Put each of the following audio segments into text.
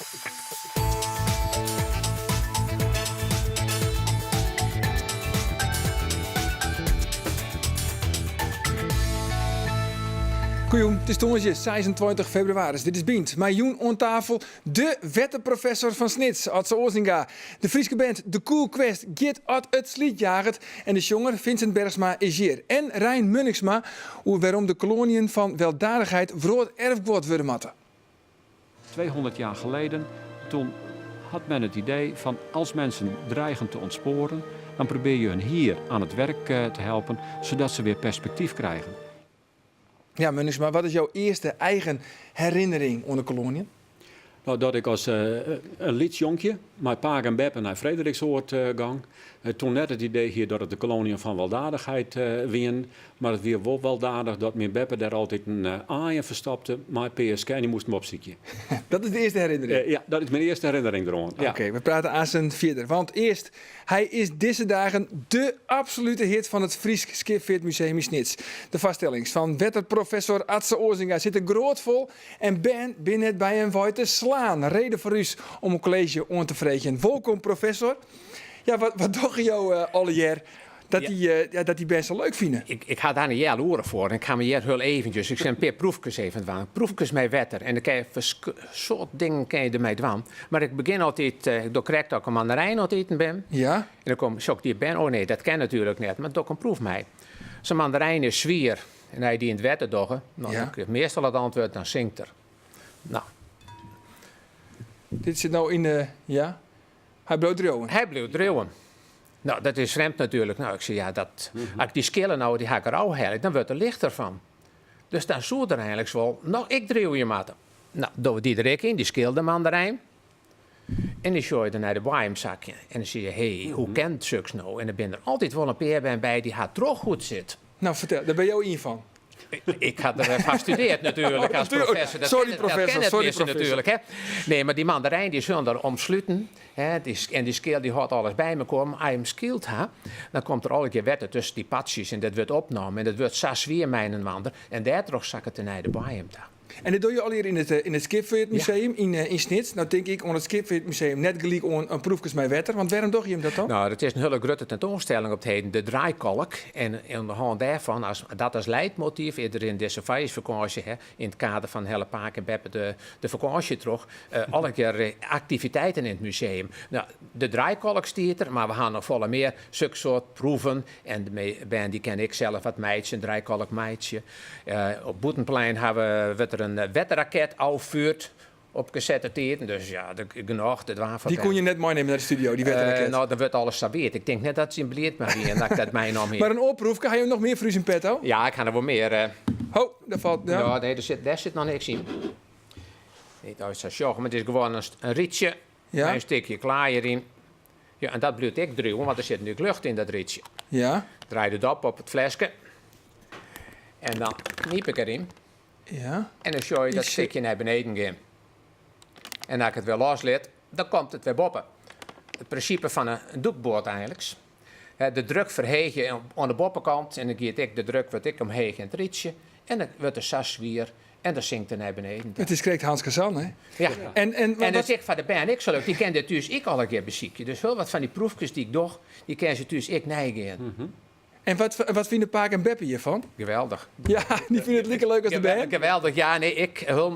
Goeie, het is donderdag 26 februari. Dit is Bient. Met Joen aan tafel de wettenprofessor van Snits, Adse Ozinga. De Friese band De Cool Quest Git at het Sliedjagert. En de jonger Vincent Bergsma is hier. En Rijn Munnigsma, waarom de koloniën van weldadigheid vroeg erfgoed worden matten. 200 jaar geleden, toen had men het idee van als mensen dreigen te ontsporen, dan probeer je hen hier aan het werk te helpen, zodat ze weer perspectief krijgen. Ja, Munnigsma, wat is jouw eerste eigen herinnering aan de koloniën? Nou, dat ik als een lidsjonkje met pa en Beppe naar Frederiksoord gang. Toen net het idee hier dat het de koloniën van weldadigheid wien. Maar het weer wel weldadig dat mijn Beppe daar altijd een aaien verstapte. Maar PSK en die moest hem opzieken. Dat is de eerste herinnering? Ja, dat is mijn eerste herinnering eraan. Ja. Oké, we praten aan zijn vierde. Want eerst, hij is deze dagen de absolute hit van het Fries Skipfeert-museum in Snits. De vaststellings van wetterprofessor Adse Ozinga zitten groot vol en ben binnen bij een woord te slaan. Reden voor u om een college aan te vreten. Welkom, professor. Ja, wat doe je jou alle jaar dat die best wel leuk vinden? Ik ga daar een jaar horen voor en ik ga me hier heel eventjes. Ik zijn een paar proefjes even doen. Proefjes met wetter en dan kan je soort dingen kan je ermee doen. Maar ik begin altijd, ik krijg dat ik een mandarijn altijd ben. Ja? En dan kom ik die ben. Oh nee, dat ken natuurlijk niet, maar doe ik een proef mee. Zo'n mandarijn is zwier en hij die in het wetter doggen. Nou, Ja. ik krijg meestal het antwoord, dan zingt er. Nou, Dit zit nou in de... Ja? Hij bloot drogen. hij bleef dreeuwen. Nou, dat is vreemd natuurlijk. Nou, ik zei, ja, als ik die skillen nou, die ga ik er al halen, dan wordt er lichter van. Dus dan zou er eigenlijk wel, nou, ik dreeuw je matten. Nou, doen we die er in, die skilde mandarijn. En die show je naar de wijmzakje. En dan zie je, hé, hoe kent zulks nou? En dan ben er altijd wel een peer bij die gaat toch goed zit. Nou, vertel, daar ben jou in van. Ik had er van gestudeerd natuurlijk als professor. Dat Sorry, ken- professor, Dat kennen sorry, mensen professor. natuurlijk. Hè? Nee, maar die mandarijn die zullen er omsluiten. Hè? En die skeel die had alles bij me komen. Als je hem skielt, dan komt er al een keer wetten tussen die patjes. En dat wordt opgenomen. En dat wordt zes weer mijn wander. En daar terug zak het naar de bij hem. En dit doe je al hier in het Skipfeert-museum in Snits. Nou denk ik, aan het Skipfeert-museum net gelijk aan een proefjes met wetter. Want waarom doe je hem dat dan? Nou, het is een hele grote tentoonstelling op het heden, de draaikolk. En aan de hand daarvan, dat als leidmotief, eerder in deze vakantie, in het kader van Helle Paak en Beppe de vakantie terug, alle keer activiteiten in het museum. Nou, de draaikolk stiert er, maar we gaan nog volle meer zulke soort proeven. En die ken ik zelf wat meidje, een draaikolk meidje. Op Boetenplein hebben we een wetterraket afvuurd. Op cassette teken, dus ja, genoeg. Die kon je net meenemen naar de studio, die wetterraket. Nou, dan wordt alles sabeerd. Ik denk net dat ze in beleerd maar weer en dat ik dat mij nog meer. Maar een oproep, ga je nog meer voor u in petto? Ja, ik ga er wel meer. Oh, daar valt... Ja. Ja, nee, daar zit nog niks in. Niet uit zo'n sjoggen, maar het is gewoon een rietje. Ja. Een stukje klaar hierin. Ja, en dat blijft ik druwen, want er zit natuurlijk lucht in dat rietje. Ja. Draai het op het flesje. En dan kniep ik erin. Ja. En dan show je dat stukje naar beneden gaan. En als ik het weer loslaat, dan komt het weer boppen. Het principe van een doekboord eigenlijk. De druk verheeg je aan de boppenkant en dan geeft ik de druk wat ik omheen in het rietje. En dan wordt de sas weer en dan zinkt er naar beneden. Het is correct Hans Kazan, hè? Ja. En En dat wat... zeg ik van de band, ik zal ook, die ken dit dus ik al een keer bezieken. Dus heel wat van die proefjes die ik doe, die ken ze dus ik neigen. En wat vinden Paak en Beppe hiervan? Geweldig. Ja, die vinden het lekker leuk als de band. Geweldig, ja, nee,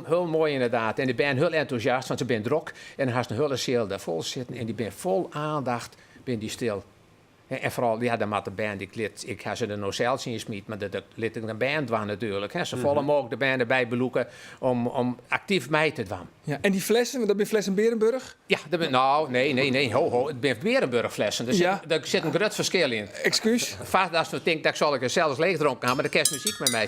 heel mooi inderdaad. En de band heel enthousiast, want ze ben druk. En dan had een hele ziel daar vol zitten en die ben vol aandacht, ben die stil. En vooral, ja, dan had de band, ik ga ze er nog zelfs in smiet, maar dat liet ik de band doen natuurlijk. Hè. Ze volle mogelijk de band erbij beloeken om actief mee te doen. Ja. En die flessen, want dat ben flessen Berenburg. Ja, nou, nee, ho, het ben Berenburg-flessen. Daar zit een groot verschil in. Excuus. Vaak als we denken dat ik zal ik er zelfs leeg dronken gaan, maar de kerstmuziek met mij.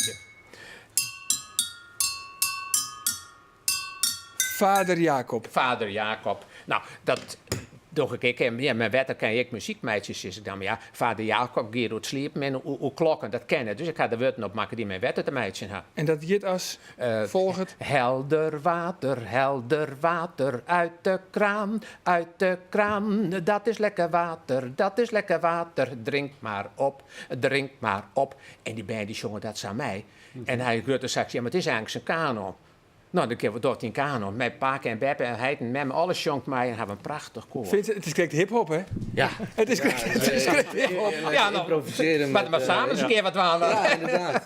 Vader Jacob. Vader Jacob. Nou, dat doe ik. Ja, mijn wetter ken ik muziekmeisjes. Is ik dan, maar ja, vader Jacob, Gerard Sliepen en hoe klokken, dat kennen. Dus ik ga de woorden opmaken die mijn wetter te meisje hebben. En dat gaat als volgt. Helder water, uit de kraan, dat is lekker water, drink maar op. En die band die zongen dat aan mij. En hij grote zegt, ja, maar het is eigenlijk zijn kano. Nou, dan kunnen we door in Kano. Met Paken en Beppe en Heiden. Met me alles jongt mij en hebben een prachtig koor. Vincent, het is correct hip-hop, hè? Ja. Het is correct hip-hop. Ja, nou, improviseren. maar samen eens een keer wat we aan. Ja, inderdaad.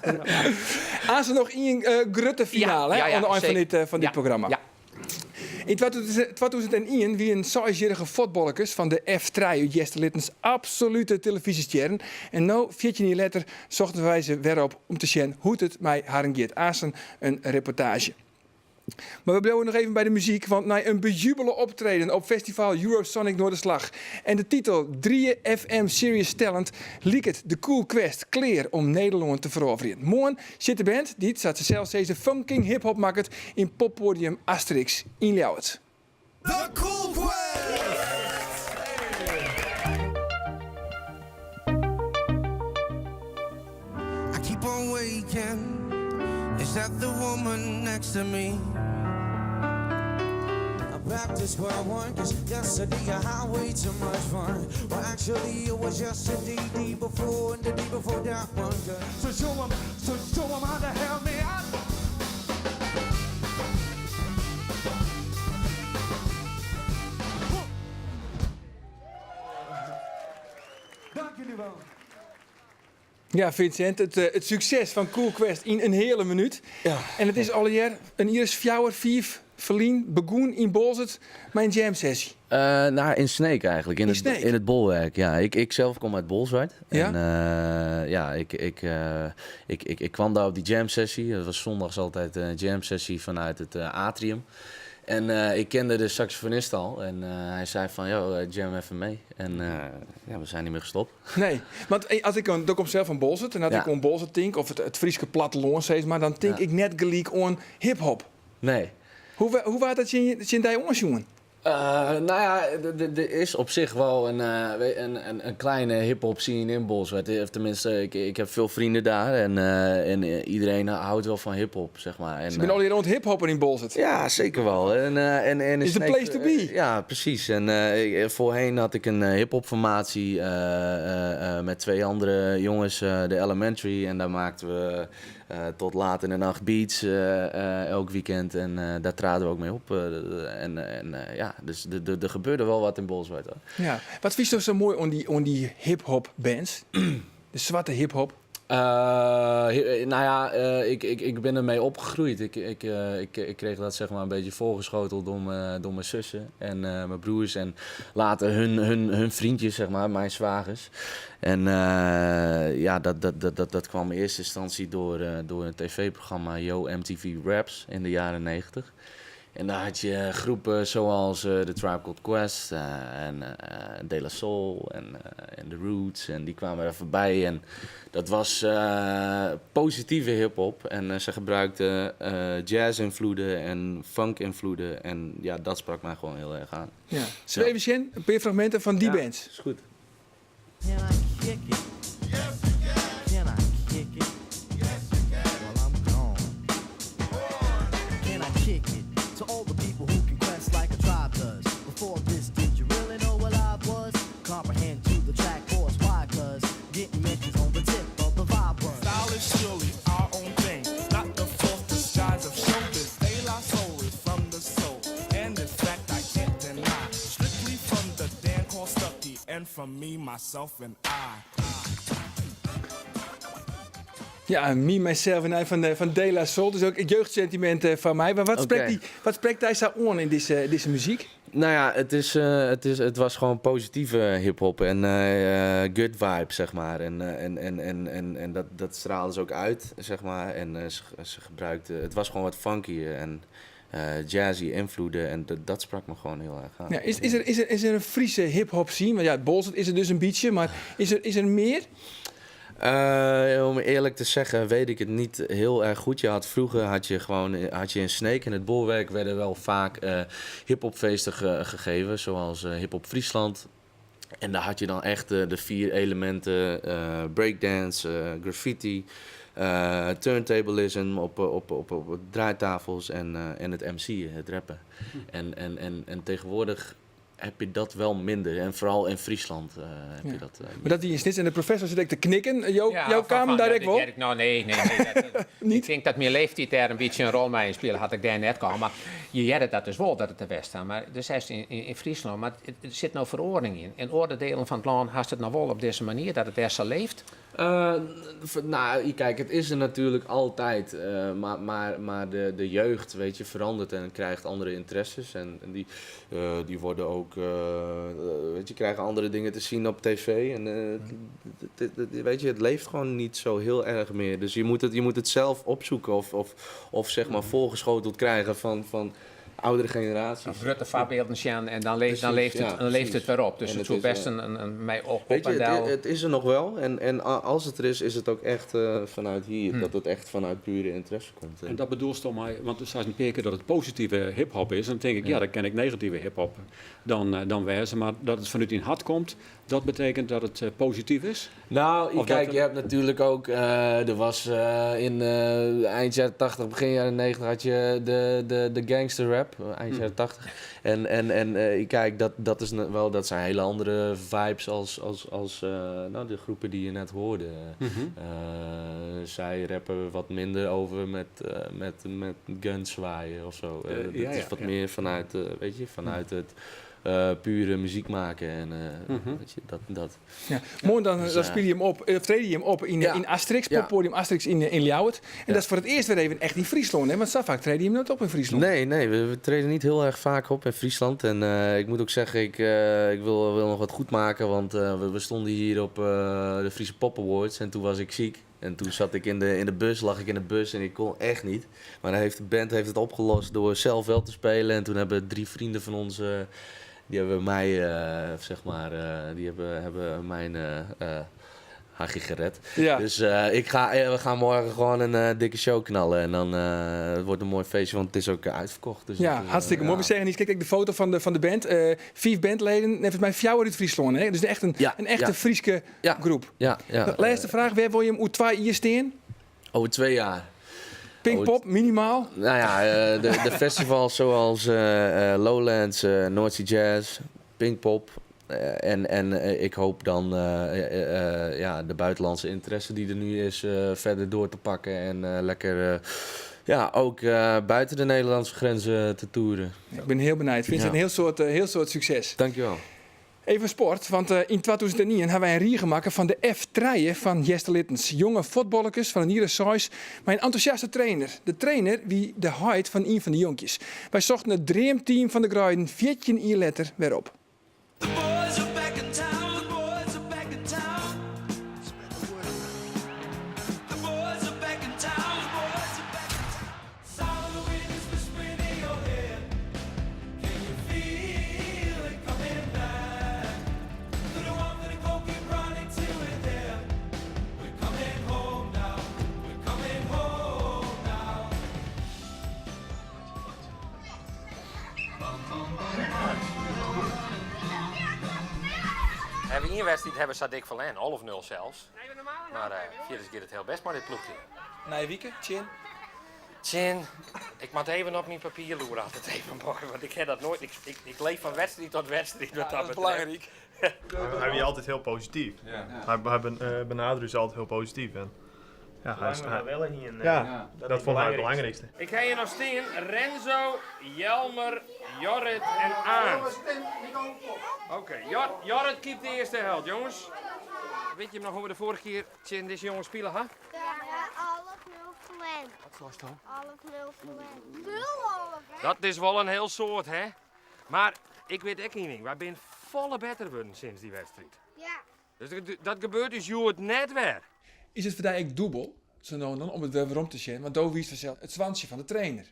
Als we nog in grutte finale, Ja, hè, onder een zeker. van dit programma. Ja. In 2001 wie een 6-jarige voetballerkes van de F3 uit Jesterlittens absolute televisiesterren. En nu, 14 jaar later, zochten wij ze weer op om te zien hoe het mij Harengeert Aasen een reportage. Maar we blijven nog even bij de muziek, want na een bejubelde optreden op festival Eurosonic Noorderslag en de titel 3 FM Serious Talent liep het de Cool Quest clear om Nederland te veroveren. Morgen zit de band, die zat ze zelfs deze funking hip-hop maakt in poppodium Asterix in Ljouwert. The Cool Quest! I keep on waking. Is that the woman next to me? I practiced what I want, cause yesterday I had way too much fun. Well, actually, it was yesterday, day before, and the day before that one. So show 'em how to help me out. Dank jullie wel. Ja, Vincent, het succes van Cool Quest in een hele minuut. Ja. En het is al een Iris fjouwer, 5 verlien, begoen in Bolzert, mijn jam sessie. In Sneek eigenlijk, In Sneek? in het bolwerk. Ja, ik zelf kom uit Bolsward. Ja? En ik kwam daar op die jam sessie. Dat was zondags altijd een jam sessie vanuit het atrium. En ik kende de saxofonist al en hij zei van, jam even mee. En we zijn niet meer gestopt. Nee, want als ik kom zelf van Bolzert en als ik aan Bolzert denk, of het Frieske platteland steeds, maar dan denk ik net gelijk aan hip-hop. Nee. Hoe was dat in die jongen? Er is op zich wel een kleine hip-hop scene in Bolsward. Tenminste, ik heb veel vrienden daar en iedereen houdt wel van hip-hop, zeg maar. En, Ze zijn al hier rond hip-hopper in Bolzert. ja, zeker wel. En Is the place to be. ja, precies. En voorheen had ik een hip-hop formatie met 2 andere jongens, de Elementary. En daar maakten we tot laat in de nacht beats elk weekend. En daar traden we ook mee op. Dus er gebeurde wel wat in Bolsward. Hoor. Ja. Wat vind je zo mooi aan die hip-hop bands? De zwarte hip-hop. Ik ben ermee opgegroeid. Ik kreeg dat zeg maar een beetje voorgeschoteld door mijn zussen en mijn broers en later hun vriendjes, zeg maar, mijn zwagers. En dat kwam in eerste instantie door een tv-programma Yo MTV Raps in de jaren 90. En daar had je groepen zoals The Tribe Called Quest en De La Soul en The Roots. En die kwamen er voorbij. En dat was positieve hip-hop. En ze gebruikten jazz-invloeden en funk-invloeden. En ja, dat sprak mij gewoon heel erg aan. Ja. Zullen we even zien? Een paar fragmenten van die bands. Is goed. Can I kick it? Yes, you can. Can I kick it? Yes, you can. Well, I'm gone. Can I kick it to all the people who can quest like a tribe does? Before this, did you really know what I was? Comprehend to the track force, why? 'Cause getting mentions on the tip of the vibe was. Style is surely our own thing, not the false disguise of showbiz. De La Soul is from the soul, and in fact I can't deny. Strictly from the Dan called Stucky, and from me, myself and I. Ja, Me, Myself en I van De La Soul. Dus ook het jeugdsentiment van mij. Maar wat spreekt hij zo aan in deze muziek? Nou ja, het was gewoon positieve hip-hop en good vibe, zeg maar. En dat straalde ze ook uit, zeg maar. En ze gebruikten, het was gewoon wat funkier en jazzy invloeden. En dat sprak me gewoon heel erg aan. Ja, is er een Friese hip-hop scene? Want ja, Bolzert is er dus een beetje, maar is er meer? Om eerlijk te zeggen weet ik het niet heel erg goed. Vroeger had je in Sneek. In het bolwerk werden wel vaak hiphopfeesten gegeven, zoals Hiphop Friesland. En daar had je dan echt de 4 elementen: breakdance, graffiti, turntablism op draaitafels en het MC, het rappen. En tegenwoordig heb je dat wel minder. En vooral in Friesland heb je dat. Maar dat die in Snits en de professor zit ik te knikken. Jouw van- kamer van- direct wel? Nou, nee. Ik denk dat mijn leeftijd daar een beetje een rol mee in spelen, had ik daar net gehad. Maar je jette dat dus wel, dat het te west staat. Maar dus is in Friesland, maar er zit nou verordening in. In orde delen van het land haast het nou wel op deze manier, dat het daar zo leeft. Nou, kijk, het is er natuurlijk altijd. Maar de jeugd, weet je, verandert en krijgt andere interesses. En die worden ook, weet je, krijgen andere dingen te zien op tv. En weet je, het leeft gewoon niet zo heel erg meer. Dus je moet het zelf opzoeken of zeg maar voorgeschoteld krijgen van oudere generaties. Of Rutte voorbeelden zien en dan leeft het weer op. Dus En het het zou is, best een mij op Weet je, en down. het is er nog wel. En als het er is het ook echt vanuit hier. Dat het echt vanuit pure interesse komt. En dat bedoelt toch mij, want er staat een paar keer dat het positieve hip-hop is. En dan denk ik, ja, dan ken ik negatieve hip-hop dan wijzen. Maar dat het vanuit in hart komt, dat betekent dat het positief is. Nou, Of kijk, dat- je hebt natuurlijk ook, er was in eind jaren 80, begin jaren 90 had je de gangster rap, eind jaren 80. En kijk, dat zijn hele andere vibes als nou, de groepen die je net hoorde. Zij rappen wat minder over met guns zwaaien of zo. Het is wat meer vanuit, weet je, vanuit het pure muziek maken en weet je, dat. Ja. Mooi, dan Dus, speel je hem op, treed je hem op in Asterix, Ja. poppodium Asterix in Ljouwert. En dat is voor het eerst weer even echt in Friesland, hè? Want zo vaak treed je hem nooit op in Friesland. Nee, we treden niet heel erg vaak op in Friesland. En ik moet ook zeggen, ik wil nog wat goed maken, want we stonden hier op de Friese Pop Awards en toen was ik ziek. En toen zat ik in de bus, lag ik in de bus en ik kon echt niet. Maar de band heeft het opgelost door zelf wel te spelen. En toen hebben 3 vrienden van ons, die hebben mij, die hebben mijn hachje gered. Ja. Dus we gaan morgen gewoon een dikke show knallen. En dan het wordt een mooi feestje, want het is ook uitverkocht. Dus Ja, dat is, hartstikke mooi. We zeggen niet, kijk de foto van de band. 4 bandleden, net volgens mij 4 uit Friesland. Hè? Dus echt een echte Frieske Ja. groep. Ja. De laatste vraag, waar wil je hem hoe 2 hier staan? Over 2 jaar. Pinkpop, minimaal. Nou ja, de festivals zoals Lowlands, North Sea Jazz, Pinkpop. En ik hoop dan de buitenlandse interesse die er nu is verder door te pakken. En lekker ook buiten de Nederlandse grenzen te toeren. Ik ben heel benieuwd. Ik vind het een heel soort succes. Dankjewel. Even sport, want in 2009 hebben wij een rie gemaakt van de F-treien van Jester Littens. Jonge voetballetjes van een hier size, maar een enthousiaste trainer. De trainer wie de height van een van de jonkjes. Wij zochten het dreamteam van de Gruiden, 14 letter weer op. The boys are back in town. The boys are back in town. Spread the word around. The boys are back in town. The boys are back in town. Sound of the wind is whispering in your head. Can you feel it coming back? To the one that go keep running to it there. We're coming home now. We're coming home now. Hebben we 1 wedstrijd hebben ze dik verloren, 11-0 zelfs. Maar vierdes keer het heel best maar dit ploegje. Nee, Wieke, Chin. Tjen, ik moet even op mijn papier loeren altijd even morgen, want ik heb dat nooit. Ik leef van wedstrijd tot wedstrijd. Wat dat betreft. Hij is altijd heel positief. Hij benadrukt ze altijd heel positief. En ja, dat vond hij het belangrijkste. Ik ga hier nog staan. Renzo, Jelmer, Jorrit en Aart. Oké, Jorrit keept de eerste helft, jongens. Weet je nog hoe we de vorige keer Tjen deze jongens spelen, hè? Ja, 11-0 verlend. Wat was dat? 11-0 verlend. 0-11, hè? Dat is wel een heel soort, hè? Maar ik weet echt niet, wij zijn volle beter geworden sinds die wedstrijd. Ja. Dus dat gebeurt dus je het net weer. Is het voor jou ook dubbel, zo nou dan, om het weer om te zien? Want Doe wies vanzelf het zwansje van de trainer.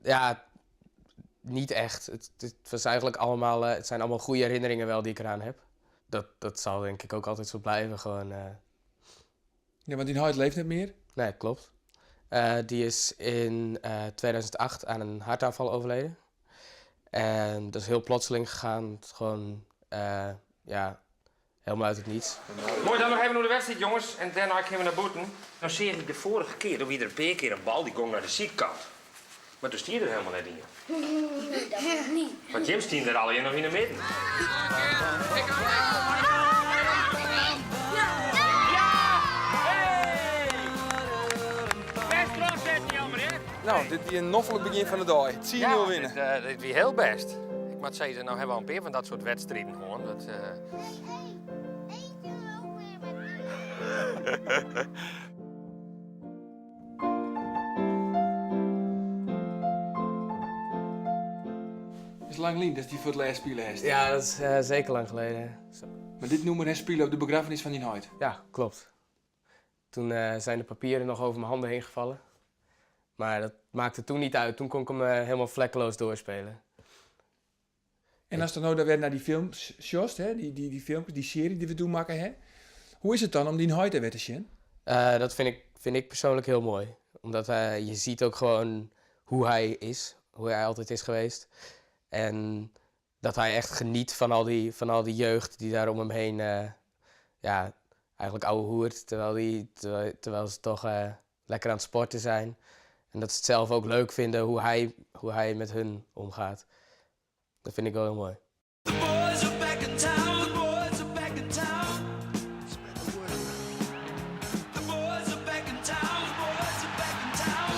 Ja, niet echt. Het was eigenlijk allemaal, het zijn allemaal goede herinneringen wel die ik eraan heb. Dat zal denk ik ook altijd zo blijven. Gewoon, Ja, want die huid leeft niet meer. nee, klopt. Die is in 2008 aan een hartaanval overleden. En dat is heel plotseling gegaan. Het gewoon, helemaal uit het niets. Mooi, dan nog even naar de wedstrijd, jongens. En daarna gaan we naar boeten. Nou zie ik de vorige keer, dat we er een paar keer een bal die ging naar de zijkant. Maar toen stier er helemaal net in. Nee, dat was niet. Want Jim stien er alleen nog in de midden. Nou, dit is een noffelijk begin van de dag. 10-0 winnen. Dit wie heel best. Ik moet zeggen, nou hebben we een paar van dat soort wedstrijden gewoon. Dat, Het is lang geleden dat hij voor het laatst spelen heeft. Ja, dat is zeker lang geleden. Zo. Maar dit noemen we spelen op de begrafenis van die nooit. Ja, klopt. Toen zijn de papieren nog over mijn handen heen gevallen. Maar dat maakte toen niet uit. Toen kon ik hem helemaal vlekkeloos doorspelen. En als dan nou weer naar die films, Sjost, hè, die filmpjes, die serie die we toen maken, hè? Hoe is het dan om die nooit te weten zien? Dat vind ik persoonlijk heel mooi. Omdat je ziet ook gewoon hoe hij is. Hoe hij altijd is geweest. En dat hij echt geniet van al die jeugd die daar om hem heen eigenlijk ouwe hoert. Terwijl ze toch lekker aan het sporten zijn. En dat ze het zelf ook leuk vinden hoe hij met hun omgaat. Dat vind ik wel heel mooi. The boys are back in town. The boys are back in town. Spread the word. The boys are back in town. The boys are back in town.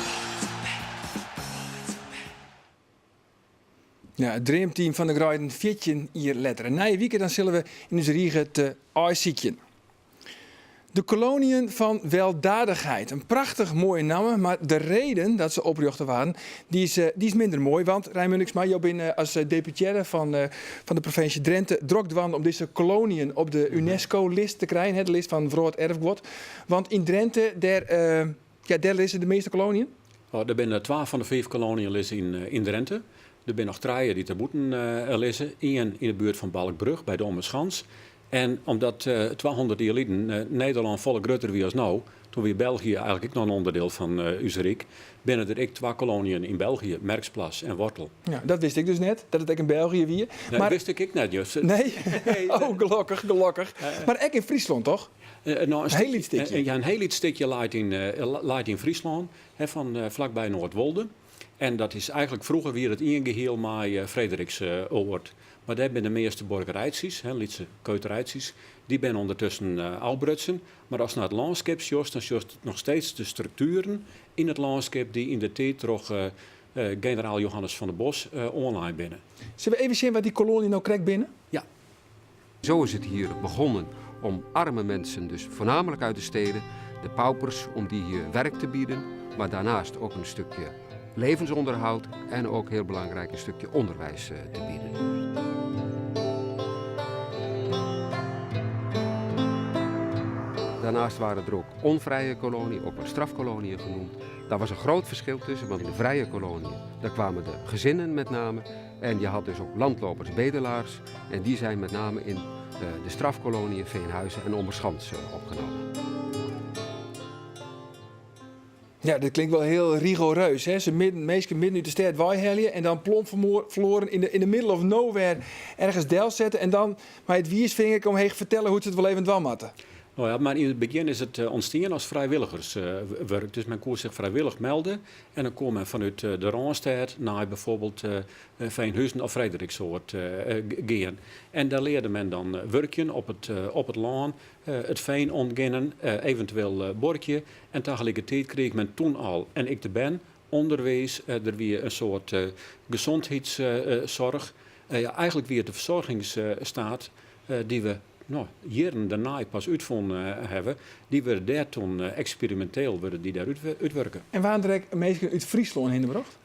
Ja, het dreamteam van de Graiden 14 hier letteren. Na je weekend dan zullen we in onze riegen te uitzieken. De koloniën van weldadigheid. Een prachtig mooie naam, maar de reden dat ze opgericht waren, die is minder mooi. Want Rijn Munniksma, jij bent als deputaire van de provincie Drenthe druk om deze koloniën op de UNESCO-list te krijgen, hè, de list van Wereld Erfgoed. Want in Drenthe, daar liggen de meeste koloniën. Er zijn 12 van de 5 koloniën in Drenthe. Er zijn nog 3 die te moeten liggen. 1 in de buurt van Balkbrug bij de Ommerschans. En omdat 200 jaar geleden Nederland volle groter wie als nou, toen weer België eigenlijk nog een onderdeel van Uzerijk, binnen er 2 koloniën in België, Merksplas en Wortel. Ja, dat wist ik dus net, dat het ook in België wie. Nee, maar wist ik net, juist. Nee? Oh, gelukkig. Maar ook in Friesland, toch? Nou, een heel iets stukje. Ja, een heel iets stukje laat in Friesland, vlakbij Noordwolde. En dat is eigenlijk vroeger weer het ingeheel met Frederiksoord. Maar daar zijn de meeste borgerijtjes, Lietse keuterijtjes, die zijn ondertussen albrutsen. Maar als je naar het landschap zoekt, dan zie je nog steeds de structuren in het landschap die in de tijd toch generaal Johannes van der Bos online binnen. Zullen we even zien wat die kolonie nou krijgt binnen? Ja. Zo is het hier begonnen om arme mensen, dus voornamelijk uit de steden, de paupers, om die hier werk te bieden. Maar daarnaast ook een stukje levensonderhoud en ook heel belangrijk een stukje onderwijs te bieden. Daarnaast waren er ook onvrije koloniën, ook wel strafkoloniën genoemd. Daar was een groot verschil tussen, want in de vrije koloniën, daar kwamen de gezinnen met name. En je had dus ook landlopers, bedelaars. En die zijn met name in de strafkoloniën Veenhuizen en Ommerschans opgenomen. Ja, dat klinkt wel heel rigoureus. Hè? Ze meesten midden uit de stad Wijhelje en dan plomp verloren in de middle of nowhere ergens del zetten. En dan maar het wiersvinger omheen vertellen hoe ze het wel even dwam hadden. Nou ja, maar in het begin is het ontstaan als vrijwilligerswerk. Dus men kon zich vrijwillig melden. En dan kon men vanuit de Randstad naar bijvoorbeeld Veenhuizen of Frederiksoord gaan. En daar leerde men dan werken op het land, het veen ontginnen, eventueel borkje. En tegelijkertijd kreeg men toen al, en ik ben, onderwijs, er weer een soort gezondheidszorg. Eigenlijk weer de verzorgingsstaat die we jaren daarna pas uitvonden hebben, die we daar toen experimenteel worden die daar uitwerken. En waren er mensen uit Friesland in de bracht?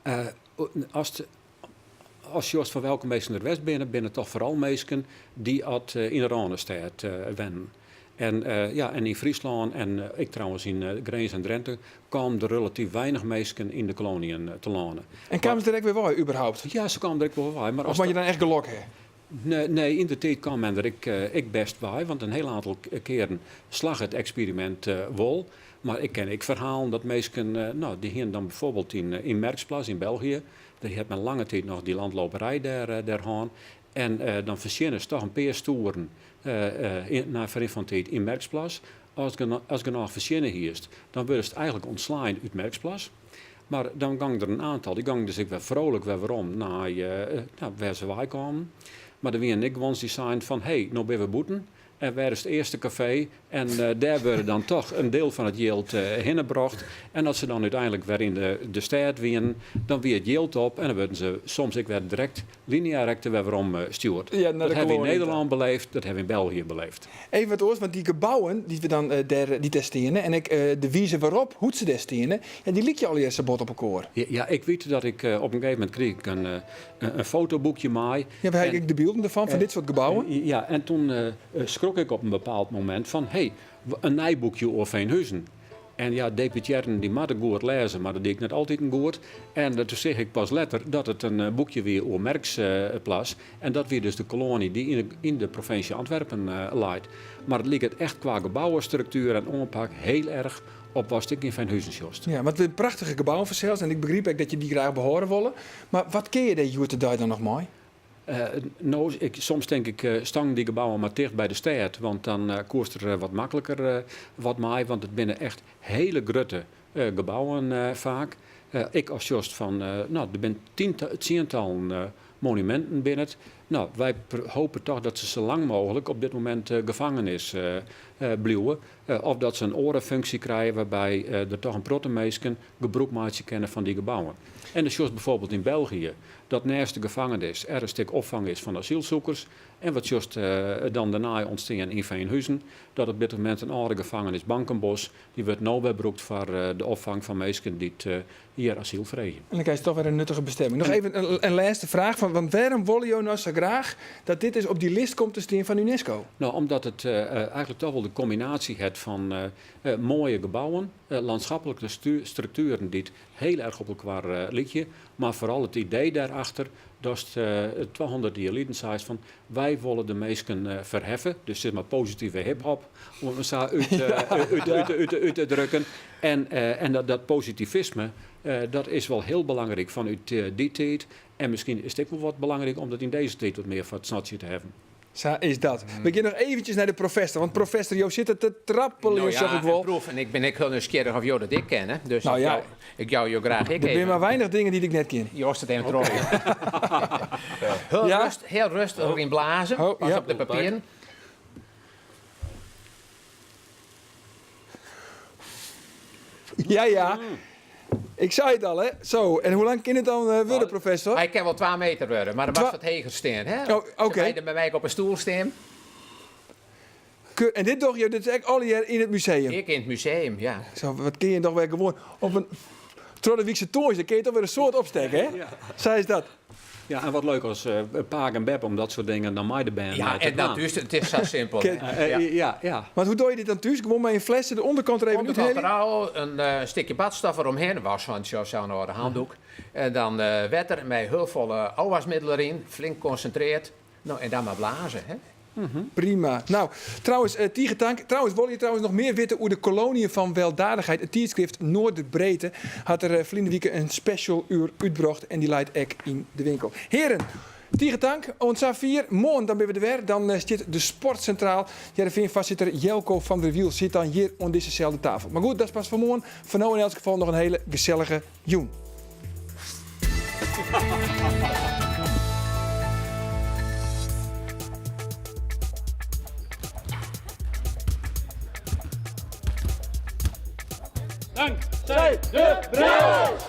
Als je van welke mensen er west binnen toch vooral mensen die in de Randstad wennen. En in Friesland en ik trouwens in Grijns en Drenthe kwamen er relatief weinig mensen in de koloniën te landen. En kwamen ze direct weer bij überhaupt? Ja, ze kwamen direct weer bij. Maar of je dan echt gelok hebt? Nee, in de tijd kwam men er ik best bij, want een heel aantal keren slag het experiment wel. Maar ik ken verhalen dat mensen, die gingen dan bijvoorbeeld in Merksplas in België, daar heeft men lange tijd nog die landloperij daar gaan. En dan verschijnen ze toch een paar stoeren naar verre van tijd in Merksplas. Als je nog verschijnen hier is, dan wordt het eigenlijk ontslaan uit Merksplas. Maar dan gang er een aantal, die gang dus ik weer vrolijk weer om naar waar ze wij kwamen. Maar er waren ik ones die zeiden van, nou ben we boeten. En waar is het eerste café? En daar werden dan toch een deel van het yield hinnebracht. En als ze dan uiteindelijk weer in de stad winnen, dan weer het yield op. En dan werden ze soms ik werd direct lineair weer om stuurd. Ja, dat hebben we in Nederland beleefd, dat hebben we in België beleefd. Even wat oors, want die gebouwen die we dan die testeren en de wijze waarop, hoe ze testeren, en die liet je al eerst bot op elkaar. Ja, ik weet dat ik op een gegeven moment kreeg een fotoboekje mee. Ja, waar heb ik de beelden ervan, van dit soort gebouwen? Ja, en toen schrok ik op een bepaald moment van, een nijboekje over Veenhuizen. En ja, deputeren die moeten goed lezen, maar dat deed ik net altijd een goed. En toen zeg ik pas later dat het een boekje weer over Merksplas. En dat weer dus de kolonie die in de provincie Antwerpen leidt. Maar het ligt echt qua gebouwenstructuur en aanpak heel erg op wat ik in Veenhuizen jost. Ja, want we hebben prachtige gebouwen verzeld en ik begreep ook dat je die graag behoren willen. Maar wat ken je deze daar dan nog mooi? Soms denk ik, stang die gebouwen maar dicht bij de stad, want dan kost er wat makkelijker wat mee, want het binnen echt hele grote gebouwen vaak. Ik als Jost van, er zijn tientallen monumenten binnen. Nou, wij hopen toch dat ze zo lang mogelijk op dit moment gevangenis blijven. Of dat ze een orenfunctie krijgen waarbij er toch een protemeesken gebruik kennen van die gebouwen. En dus zoals bijvoorbeeld in België, dat naast de gevangenis er een stuk opvang is van asielzoekers. En wat juist dan daarna ontstaan in Veenhuizen, dat op dit moment een oude gevangenis Bankenbos, die wordt nou weer gebruikt voor de opvang van mensen die hier asiel vregen. En dan krijg je toch weer een nuttige bestemming. Nog even een laatste vraag, want waarom willen jullie nou zo graag dat dit is op die lijst komt te staan van UNESCO? Nou, omdat het eigenlijk toch wel de combinatie heeft van mooie gebouwen, landschappelijke structuren die het heel erg op elkaar liedje, maar vooral het idee daarachter, dat het 200 jaar geleden zei van wij willen de mensen verheffen, dus zeg maar positieve hip-hop, om het zo uit te drukken. En dat positivisme, dat is wel heel belangrijk vanuit die tijd. En misschien is het ook wel wat belangrijk om dat in deze tijd wat meer van het snatje te hebben. Zo is dat. We gaan nog eventjes naar de professor. Want professor, jou zit er te trappelen, nou, zeg ik wel. Proef, en ik ben heel nieuwsgierig of jou dat ik ken. Hè? Dus nou, ja. ik jou graag er zijn maar weinig dingen die ik net ken. Joost het even terug. Heel rustig erin blazen. Pas op de papieren. Ja. Ik zei het al, hè. Zo, en hoe lang kan het dan worden, professor? Hij kan wel 2 meter worden, maar dan was het heger staan, hè? Oké. Bij mij op een stoel staan. En dit toch, dit is echt al hier in het museum? Ik in het museum, ja. Zo, wat kun je toch weer gewoon op een Trottewiekse toys, dan kun je toch weer een soort opsteken, hè? Ja. Zij is dat. Ja, en wat leuk als Paak en Beb om dat soort dingen naar mij de band ja, en dat dus, het is zo simpel. Ja. Maar hoe doe je dit dan thuis? Gewoon met een fles de onderkant er even uit trouw, een stukje badstof eromheen, was want zo nou de handdoek. En dan wetter met hulpvolle afwasmiddelen erin, flink concentreerd. Nou, en dan maar blazen, hè? Prima. Nou, trouwens, Tiegetank. Trouwens, wil je trouwens nog meer weten hoe de koloniën van weldadigheid, het tijdschrift Noorderbreedte, had er Vlinderwieke een special uur uitgebracht en die leidt ek in de winkel. Heren, Tiegetank, ons 4, morgen dan ben we er weer. Dan zit de sportcentraal. Heerenveen-voorzitter Jelko van der Wiel zit dan hier aan dezezelfde tafel. Maar goed, dat is pas voor morgen. Voor nu in elk geval nog een hele gezellige joen. Dankzij de Brouwers!